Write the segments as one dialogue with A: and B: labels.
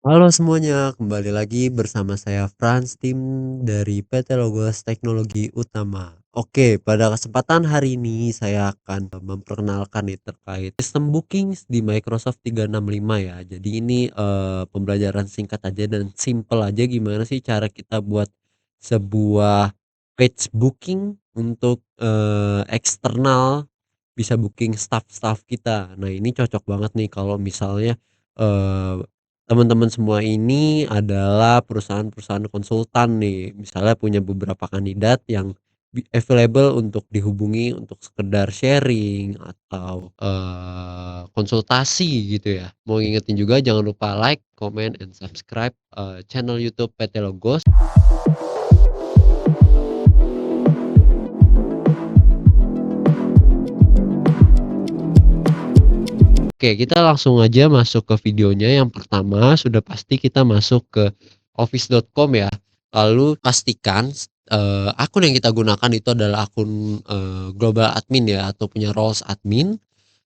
A: Halo semuanya, kembali lagi bersama saya Frans, tim dari PT Logos Teknologi Utama. Oke, pada kesempatan hari ini saya akan memperkenalkan nih terkait sistem booking di Microsoft 365 ya. Jadi ini pembelajaran singkat aja dan simple aja gimana sih cara kita buat sebuah page booking untuk eksternal bisa booking staff-staff kita. Nah, ini cocok banget nih kalau misalnya eh, teman-teman semua ini adalah perusahaan-perusahaan konsultan nih, misalnya punya beberapa kandidat yang available untuk dihubungi untuk sekedar sharing atau, konsultasi gitu ya. Mau ngingetin juga jangan lupa like, comment, and subscribe, channel YouTube PT Logos. Oke, kita langsung aja masuk ke videonya. Yang pertama, sudah pasti kita masuk ke office.com ya. Lalu pastikan akun yang kita gunakan itu adalah akun global admin ya, atau punya roles admin.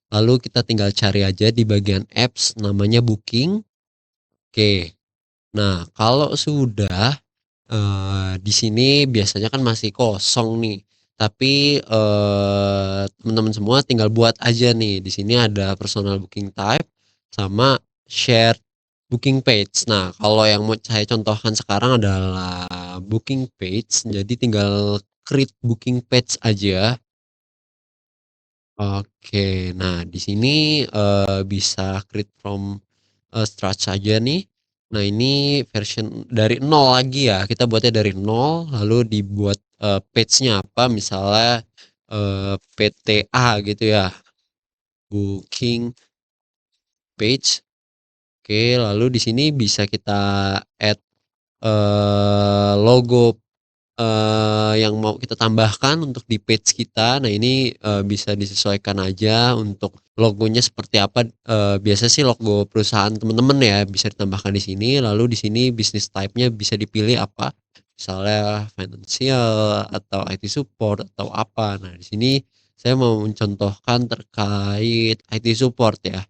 A: Lalu kita tinggal cari aja di bagian apps namanya booking. Oke. Nah, kalau sudah di sini biasanya kan masih kosong nih, tapi, teman-teman semua tinggal buat aja nih. Di sini ada personal booking type sama shared booking page. Nah, kalau yang mau saya contohkan sekarang adalah booking page, jadi tinggal create booking page aja. Oke, nah di sini, bisa create from, scratch aja nih. Nah ini version dari nol lagi ya, kita buatnya dari nol lalu dibuat, page-nya apa misalnya, PTA gitu ya, booking page. Oke, lalu di sini bisa kita add, logo yang mau kita tambahkan untuk di page kita. Nah ini, bisa disesuaikan aja untuk logonya seperti apa, biasa sih logo perusahaan temen-temen ya bisa ditambahkan di sini, lalu di sini bisnis type-nya bisa dipilih apa, misalnya financial atau IT support atau apa. Nah di sini saya mau mencontohkan terkait IT support ya.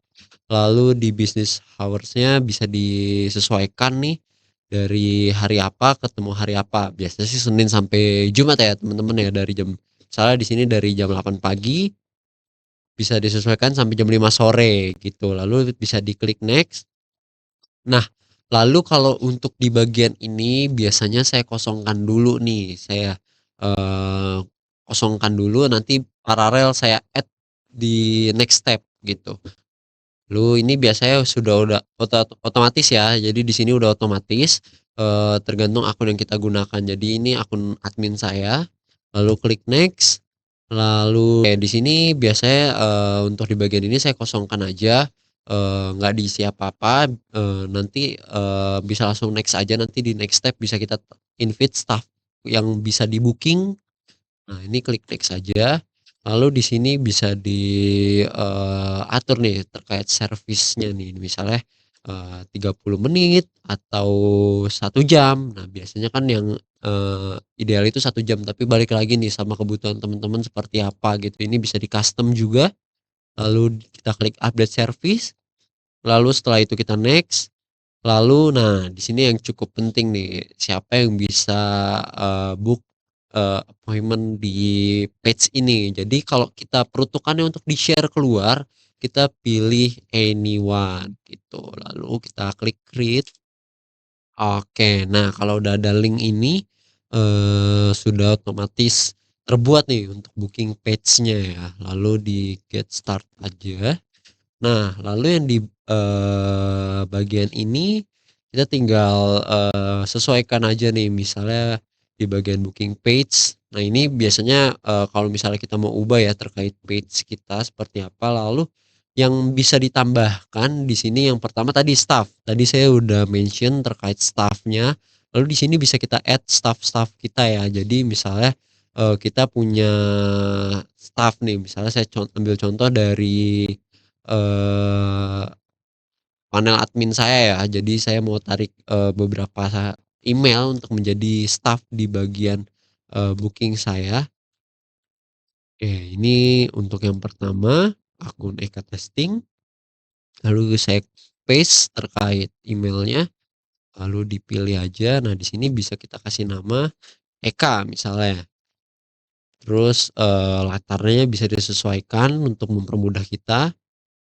A: Lalu di business hours-nya bisa disesuaikan nih, dari hari apa ketemu hari apa. Biasanya sih Senin sampai Jumat ya teman-teman ya, dari jam misalnya di sini dari jam 8 pagi, bisa disesuaikan sampai jam 5 sore gitu, lalu bisa diklik next. Nah, lalu kalau untuk di bagian ini biasanya saya kosongkan dulu nih, saya, eee, kosongkan dulu nanti paralel saya add di next step gitu. Lu ini biasanya sudah otomatis ya, jadi di sini udah otomatis, tergantung akun yang kita gunakan. Jadi ini akun admin saya, lalu klik next, lalu di sini biasanya, untuk di bagian ini saya kosongkan aja, nggak diisi apa-apa, nanti, bisa langsung next aja, nanti di next step bisa kita invite staff yang bisa di-booking. Nah, ini klik next saja, lalu di sini bisa atur nih terkait servisnya nih, misalnya, 30 menit atau 1 jam. Nah, biasanya kan yang, ideal itu 1 jam, tapi balik lagi nih sama kebutuhan teman-teman seperti apa gitu. Ini bisa di-custom juga, lalu kita klik update service, lalu setelah itu kita next. Lalu, nah di sini yang cukup penting nih, siapa yang bisa, book, appointment di page ini. Jadi kalau kita peruntukannya untuk di-share keluar, kita pilih anyone gitu, lalu kita klik create. Oke, nah kalau udah ada link ini, sudah otomatis terbuat nih untuk booking page-nya ya, lalu di get start aja. Nah, lalu yang di, bagian ini kita tinggal, sesuaikan aja nih misalnya di bagian booking page. Nah, ini biasanya, kalau misalnya kita mau ubah ya terkait page kita seperti apa, lalu yang bisa ditambahkan di sini yang pertama tadi staff. Tadi saya udah mention terkait staff-nya, lalu di sini bisa kita add staff-staff kita ya. Jadi misalnya, kita punya staff nih, misalnya saya ambil contoh dari, Eee, panel admin saya ya. Jadi saya mau tarik, beberapa email untuk menjadi staff di bagian, booking saya. Oke, ini untuk yang pertama, akun e-Testing, lalu saya paste terkait emailnya. lalu dipilih aja. Nah, di sini bisa kita kasih nama Eka misalnya. Terus, latarnya bisa disesuaikan untuk mempermudah kita.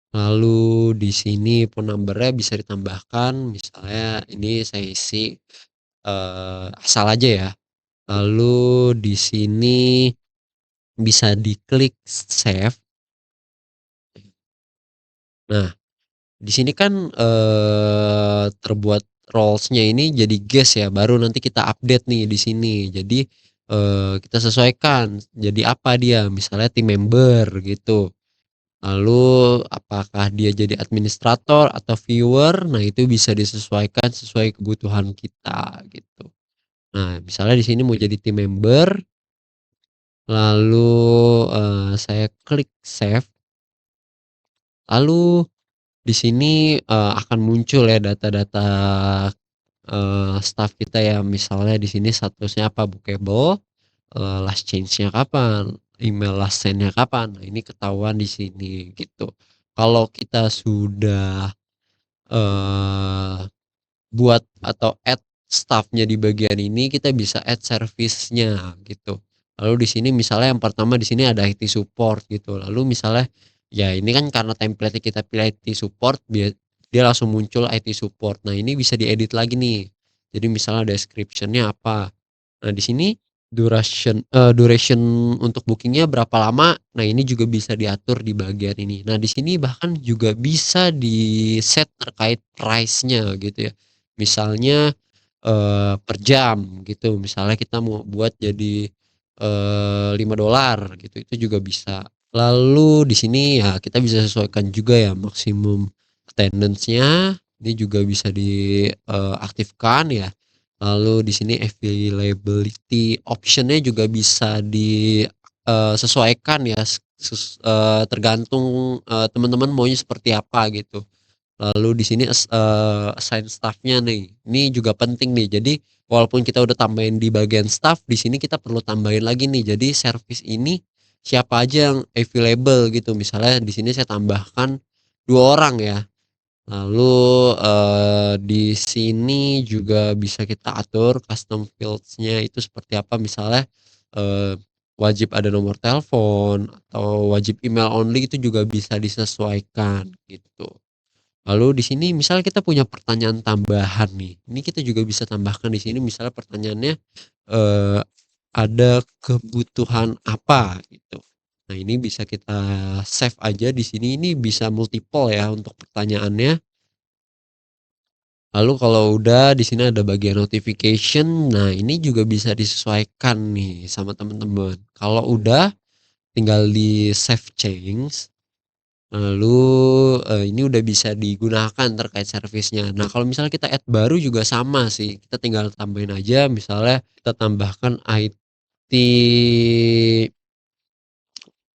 A: Lalu di sini phone number-nya bisa ditambahkan, misalnya ini saya isi, asal aja ya. Lalu di sini bisa diklik save. Nah, di sini kan, terbuat roles-nya ini jadi guest ya, baru nanti kita update nih di sini. Jadi, kita sesuaikan jadi apa dia, misalnya team member gitu. Lalu apakah dia jadi administrator atau viewer, nah itu bisa disesuaikan sesuai kebutuhan kita gitu. Nah, misalnya di sini mau jadi team member, lalu, saya klik save, lalu di sini, akan muncul ya data-data, staf kita ya, misalnya di sini statusnya apa, bookable, last change-nya kapan, email last send-nya kapan. Nah, ini ketahuan di sini gitu. Kalau kita sudah, eee, buat atau add staff-nya di bagian ini, kita bisa add service-nya gitu. Lalu di sini misalnya yang pertama di sini ada IT support gitu. Lalu misalnya ya ini kan karena template kita pilih IT support, dia langsung muncul IT support. Nah, ini bisa diedit lagi nih. Jadi misalnya description-nya apa. Nah, di sini duration untuk booking-nya berapa lama, nah ini juga bisa diatur di bagian ini. Nah, di sini bahkan juga bisa di-set terkait price-nya gitu ya. Misalnya, per jam gitu, misalnya kita mau buat jadi, $5 gitu, itu juga bisa. Lalu di sini ya kita bisa sesuaikan juga ya maksimum attendance-nya, ini juga bisa aktifkan ya. Lalu di sini availability option-nya juga bisa sesuaikan ya, tergantung, teman-teman maunya seperti apa gitu. Lalu di sini assign staff-nya nih, ini juga penting nih. Jadi walaupun kita udah tambahin di bagian staff, di sini kita perlu tambahin lagi nih. Jadi service ini siapa aja yang available gitu. Misalnya di sini saya tambahkan 2 orang ya. Lalu, di sini juga bisa kita atur custom fields-nya itu seperti apa, misalnya, eee, wajib ada nomor telepon atau wajib email only itu juga bisa disesuaikan gitu. Lalu di sini misalnya kita punya pertanyaan tambahan nih, ini kita juga bisa tambahkan di sini misalnya pertanyaannya, eee, ada kebutuhan apa gitu. Nah, ini bisa kita save aja di sini, ini bisa multiple ya untuk pertanyaannya. Lalu kalau udah di sini ada bagian notification, nah ini juga bisa disesuaikan nih sama teman-teman. Kalau udah tinggal di save change, lalu, ini udah bisa digunakan terkait servisnya. Nah, kalau misalnya kita add baru juga sama sih, kita tinggal tambahin aja misalnya kita tambahkan IT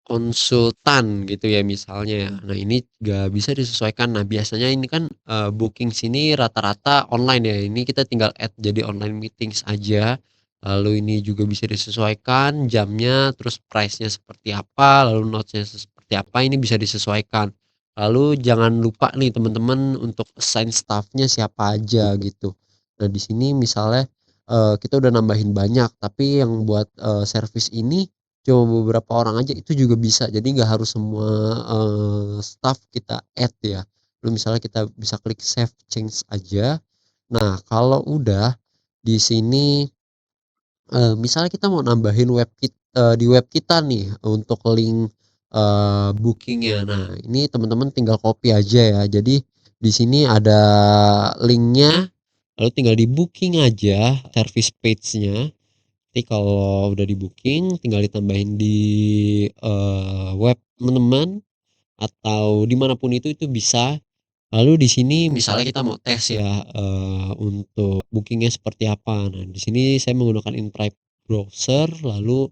A: konsultan gitu ya misalnya ya. Nah, ini juga bisa disesuaikan. Nah, biasanya ini kan, booking sini rata-rata online ya, ini kita tinggal add jadi online meetings aja. Lalu ini juga bisa disesuaikan jamnya, terus price-nya seperti apa, lalu notes-nya seperti apa, ini bisa disesuaikan. Lalu jangan lupa nih teman-teman untuk assign staff-nya siapa aja gitu. Nah, di sini misalnya, kita udah nambahin banyak, tapi yang buat, service ini cuma beberapa orang aja itu juga bisa. Jadi nggak harus semua, staff kita add ya. Lalu misalnya kita bisa klik save change aja. Nah, kalau udah di sini, misalnya kita mau nambahin di web kita nih untuk link, booking-nya. Nah, ini teman-teman tinggal copy aja ya. Jadi di sini ada link-nya, lalu tinggal di-booking aja service page-nya. Nanti kalau udah di-booking tinggal ditambahin di, web teman-teman atau dimanapun itu bisa. Lalu di sini misalnya kita mau tes ya, untuk booking-nya seperti apa. Nah, di sini saya menggunakan InPrive browser, lalu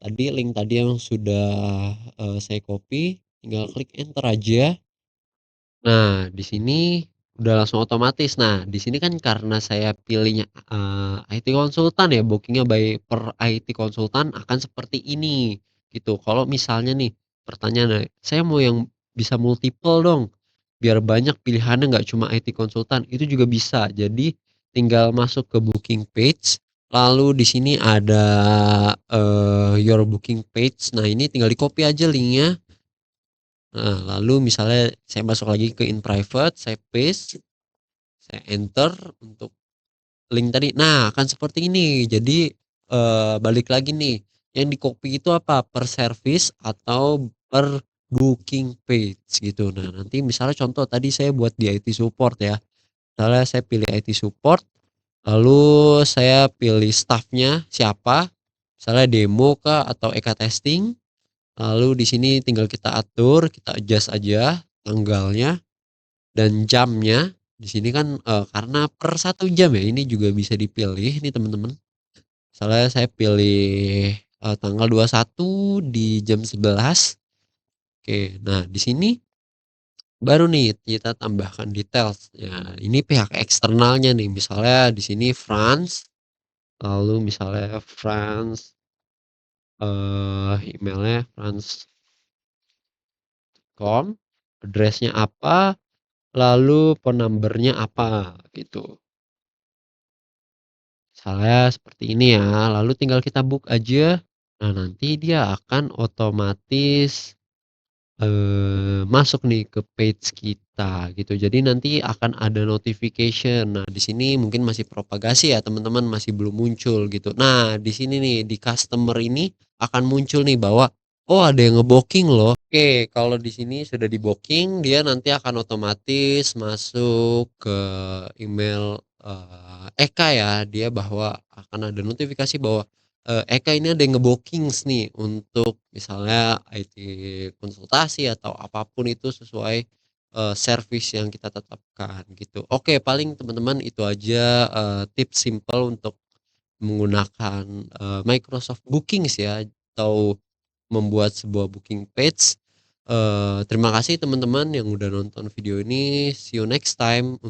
A: link tadi yang sudah, saya copy, tinggal klik enter aja. Nah, di sini udah langsung otomatis. Nah, di sini kan karena saya pilihnya, IT konsultan ya, bookingnya by per IT konsultan akan seperti ini, gitu. Kalau misalnya nih, pertanyaannya, "Saya mau yang bisa multiple dong, biar banyak pilihannya nggak cuma IT konsultan," itu juga bisa. Jadi tinggal masuk ke booking page, lalu di sini ada, your booking page. Nah, ini tinggal di-copy aja linknya. Nah, lalu misalnya saya masuk lagi ke in private, saya paste, saya enter untuk link tadi. Nah, akan seperti ini. Jadi, balik lagi nih, yang di-copy itu apa? Per service atau per booking page gitu. Nah, nanti misalnya contoh tadi saya buat di IT support ya. Misalnya saya pilih IT support, lalu saya pilih staff-nya siapa, misalnya demo kah atau EK testing, lalu di sini tinggal kita atur, kita adjust aja tanggalnya dan jamnya. Di sini kan, karena per 1 jam ya, ini juga bisa dipilih nih teman-teman. Misalnya saya pilih, tanggal 21 di jam 11. Oke, nah di sini baru nih kita tambahkan details. Ya, ini pihak eksternalnya nih, misalnya di sini France, lalu misalnya France, emailnya france.com, address-nya apa, lalu phone number-nya apa, gitu. Misalnya seperti ini ya, lalu tinggal kita book aja. Nah, nanti dia akan otomatis masuk nih ke page kita gitu. Jadi nanti akan ada notification. Nah, di sini mungkin masih propagasi ya teman-teman, masih belum muncul gitu. Nah, di sini nih di customer ini akan muncul nih bahwa, oh ada yang nge-booking loh. Oke, kalau di sini sudah di-booking, dia nanti akan otomatis masuk ke email, Eka ya, dia bahwa akan ada notifikasi bahwa Eka ini ada yang nge-bookings nih untuk misalnya IT konsultasi atau apapun itu sesuai, servis yang kita tetapkan gitu. Oke, paling teman-teman itu aja, tips simpel untuk menggunakan, Microsoft Bookings ya atau membuat sebuah booking page. Terima kasih teman-teman yang udah nonton video ini, see you next time.